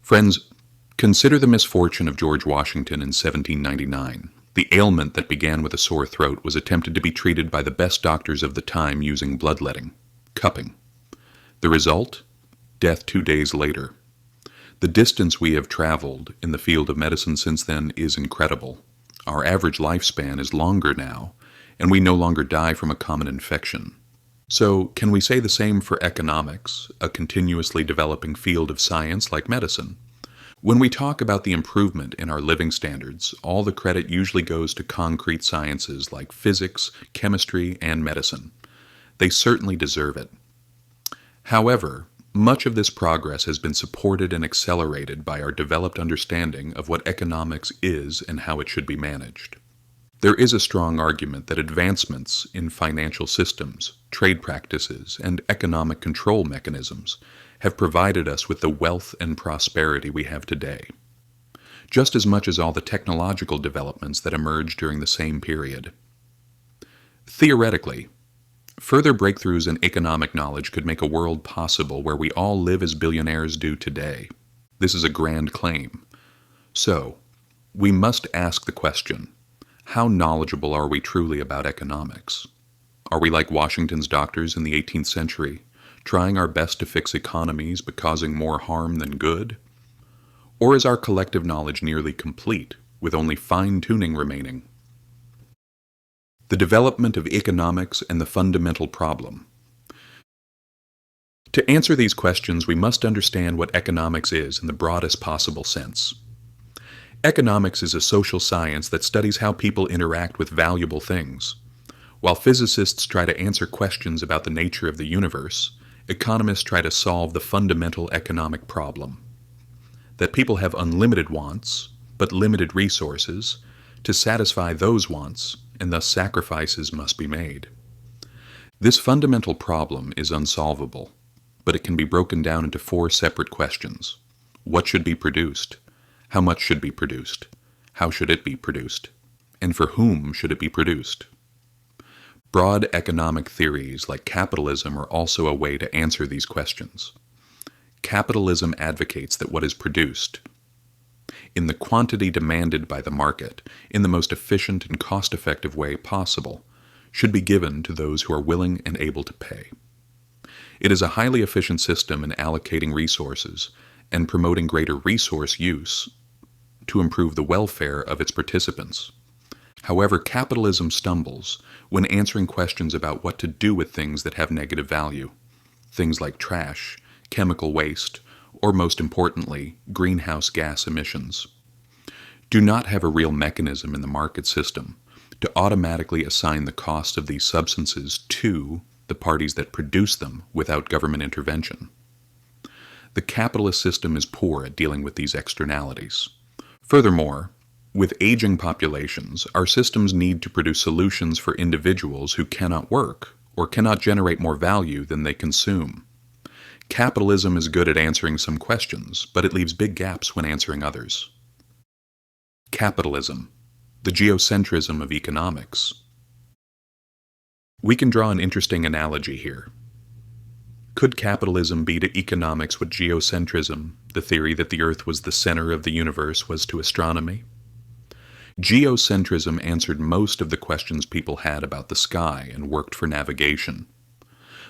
Friends, consider the misfortune of George Washington in 1799. The ailment that began with a sore throat was attempted to be treated by the best doctors of the time using bloodletting, cupping. The result? Death 2 days later. The distance we have traveled in the field of medicine since then is incredible. Our average lifespan is longer now, and we no longer die from a common infection. So, can we say the same for economics, a continuously developing field of science like medicine? When we talk about the improvement in our living standards, all the credit usually goes to concrete sciences like physics, chemistry, and medicine. They certainly deserve it. However, much of this progress has been supported and accelerated by our developed understanding of what economics is and how it should be managed. There is a strong argument that advancements in financial systems, trade practices, and economic control mechanisms have provided us with the wealth and prosperity we have today, just as much as all the technological developments that emerged during the same period. Theoretically, further breakthroughs in economic knowledge could make a world possible where we all live as billionaires do today. This is a grand claim. So, we must ask the question, how knowledgeable are we truly about economics? Are we like Washington's doctors in the 18th century, trying our best to fix economies but causing more harm than good? Or is our collective knowledge nearly complete, with only fine-tuning remaining? The development of economics and the fundamental problem. To answer these questions, we must understand what economics is in the broadest possible sense. Economics is a social science that studies how people interact with valuable things. While physicists try to answer questions about the nature of the universe, economists try to solve the fundamental economic problem. That people have unlimited wants, but limited resources, to satisfy those wants, and thus sacrifices must be made. This fundamental problem is unsolvable, but it can be broken down into 4 separate questions. What should be produced? How much should be produced? How should it be produced? And for whom should it be produced? Broad economic theories like capitalism are also a way to answer these questions. Capitalism advocates that what is produced, in the quantity demanded by the market, in the most efficient and cost-effective way possible, should be given to those who are willing and able to pay. It is a highly efficient system in allocating resources and promoting greater resource use to improve the welfare of its participants. However, capitalism stumbles when answering questions about what to do with things that have negative value, things like trash, chemical waste, or most importantly, greenhouse gas emissions. Do not have a real mechanism in the market system to automatically assign the cost of these substances to the parties that produce them without government intervention. The capitalist system is poor at dealing with these externalities. Furthermore, with aging populations, our systems need to produce solutions for individuals who cannot work or cannot generate more value than they consume. Capitalism is good at answering some questions, but it leaves big gaps when answering others. Capitalism, the geocentrism of economics. We can draw an interesting analogy here. Could capitalism be to economics what geocentrism, the theory that the Earth was the center of the universe, was to astronomy? Geocentrism answered most of the questions people had about the sky and worked for navigation.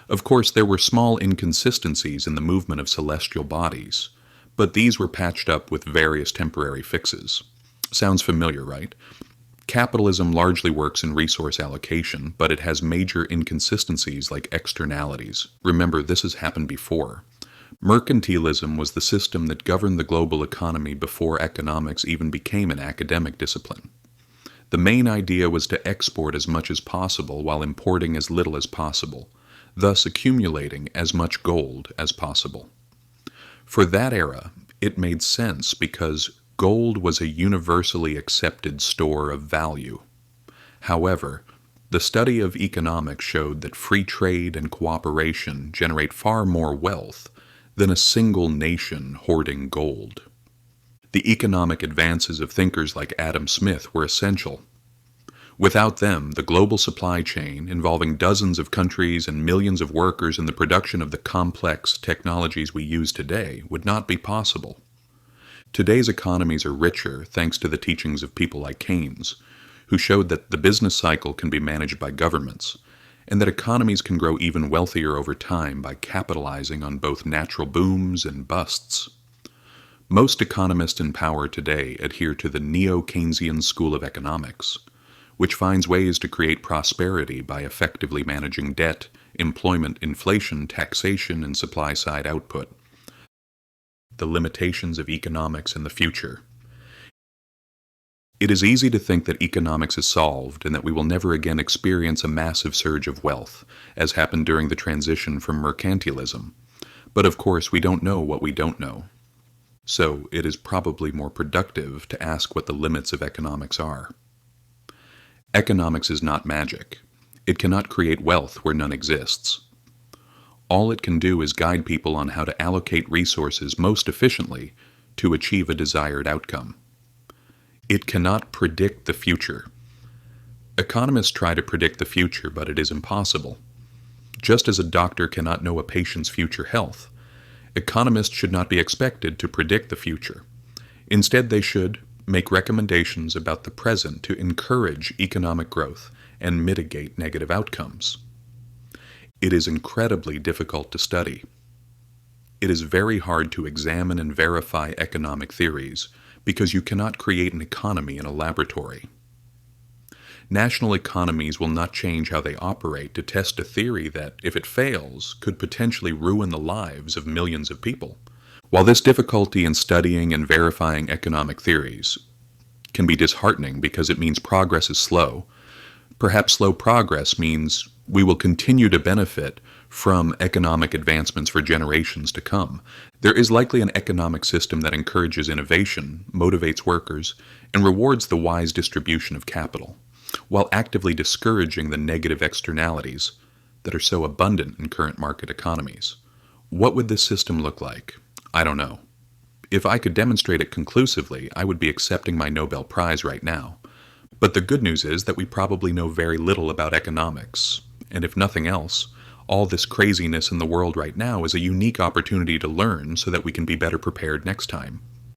Of course, there were small inconsistencies in the movement of celestial bodies, but these were patched up with various temporary fixes. Sounds familiar, right? Capitalism largely works in resource allocation, but it has major inconsistencies like externalities. Remember, this has happened before. Mercantilism was the system that governed the global economy before economics even became an academic discipline. The main idea was to export as much as possible while importing as little as possible, thus accumulating as much gold as possible. For that era, it made sense because gold was a universally accepted store of value. However, the study of economics showed that free trade and cooperation generate far more wealth than a single nation hoarding gold. The economic advances of thinkers like Adam Smith were essential. Without them, the global supply chain, involving dozens of countries and millions of workers in the production of the complex technologies we use today, would not be possible. Today's economies are richer thanks to the teachings of people like Keynes, who showed that the business cycle can be managed by governments, and that economies can grow even wealthier over time by capitalizing on both natural booms and busts. Most economists in power today adhere to the neo-Keynesian school of economics, which finds ways to create prosperity by effectively managing debt, employment, inflation, taxation, and supply-side output. The limitations of economics in the future. It is easy to think that economics is solved and that we will never again experience a massive surge of wealth, as happened during the transition from mercantilism. But of course, we don't know what we don't know. So it is probably more productive to ask what the limits of economics are. Economics is not magic. It cannot create wealth where none exists. All it can do is guide people on how to allocate resources most efficiently to achieve a desired outcome. It cannot predict the future. Economists try to predict the future, but it is impossible. Just as a doctor cannot know a patient's future health, economists should not be expected to predict the future. Instead, they should make recommendations about the present to encourage economic growth and mitigate negative outcomes. It is incredibly difficult to study. It is very hard to examine and verify economic theories because you cannot create an economy in a laboratory. National economies will not change how they operate to test a theory that, if it fails, could potentially ruin the lives of millions of people. While this difficulty in studying and verifying economic theories can be disheartening because it means progress is slow, perhaps slow progress means we will continue to benefit from economic advancements for generations to come. There is likely an economic system that encourages innovation, motivates workers, and rewards the wise distribution of capital, while actively discouraging the negative externalities that are so abundant in current market economies. What would this system look like? I don't know. If I could demonstrate it conclusively, I would be accepting my Nobel Prize right now. But the good news is that we probably know very little about economics, and if nothing else, all this craziness in the world right now is a unique opportunity to learn so that we can be better prepared next time.